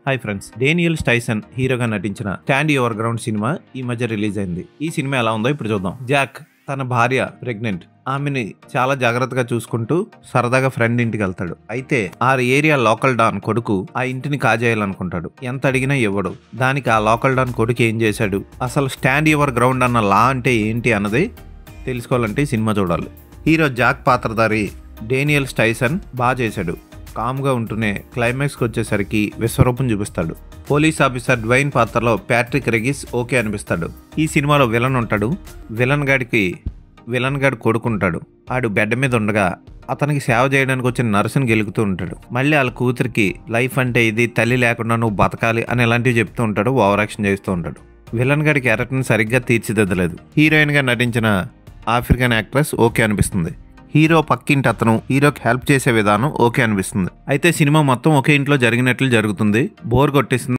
Hi friends, Daniel స్టైసన్ హీరోగా నటించిన stand your ground cinema ఈ మధ్య రిలీజ్ అయింది. ఈ సినిమా ఎలా ఉందో ఇప్పుడు చూద్దాం. జాక్ తన భార్య ప్రెగ్నెంట్, ఆమెని చాలా జాగ్రత్తగా చూసుకుంటూ సరదాగా ఫ్రెండ్ ఇంటికి వెళ్తాడు. అయితే ఆ ఏరియా లోకల్ డాన్ కొడుకు ఆ ఇంటిని కాజేయాలనుకుంటాడు. ఎంత అడిగినా ఇవ్వడు. దానికి ఆ లోకల్ డాన్ కొడుకు ఏం చేశాడు, అసలు స్టాండ్ యువర్ గ్రౌండ్ అన్న లా అంటే ఏంటి అన్నది తెలుసుకోవాలంటే ఈ సినిమా చూడాలి. హీరో జాక్ పాత్రధారి డేనియల్ స్టైసన్ బాగా చేశాడు. కామ్గా ఉంటూనే క్లైమాక్స్కి వచ్చేసరికి విశ్వరూపం చూపిస్తాడు. పోలీస్ ఆఫీసర్ డ్వైన్ పాత్రలో ప్యాట్రిక్ రెగిస్ ఓకే అనిపిస్తాడు. ఈ సినిమాలో విలన్ ఉంటాడు. విలన్ గాడు కొడుకుంటాడు. ఆడు బెడ్ మీద ఉండగా అతనికి సేవ చేయడానికి వచ్చిన నర్సుని గెలుగుతూ ఉంటాడు. మళ్ళీ వాళ్ళ కూతురికి లైఫ్ అంటే ఇది, తల్లి లేకుండా నువ్వు బతకాలి అని ఇలాంటివి చెప్తూ ఉంటాడు. ఓవర్ యాక్షన్ చేస్తూ ఉంటాడు. విలన్ గాడి క్యారెక్టర్ని సరిగ్గా తీర్చిదిద్దలేదు. హీరోయిన్గా నటించిన ఆఫ్రికన్ యాక్ట్రెస్ ఓకే అనిపిస్తుంది. హీరో పక్కింటి అతను హీరోకి హెల్ప్ చేసే విధానం ఓకే అనిపిస్తుంది. అయితే సినిమా మొత్తం ఒకే ఇంట్లో జరిగినట్లు జరుగుతుంది. బోర్ కొట్టేస్తుంది.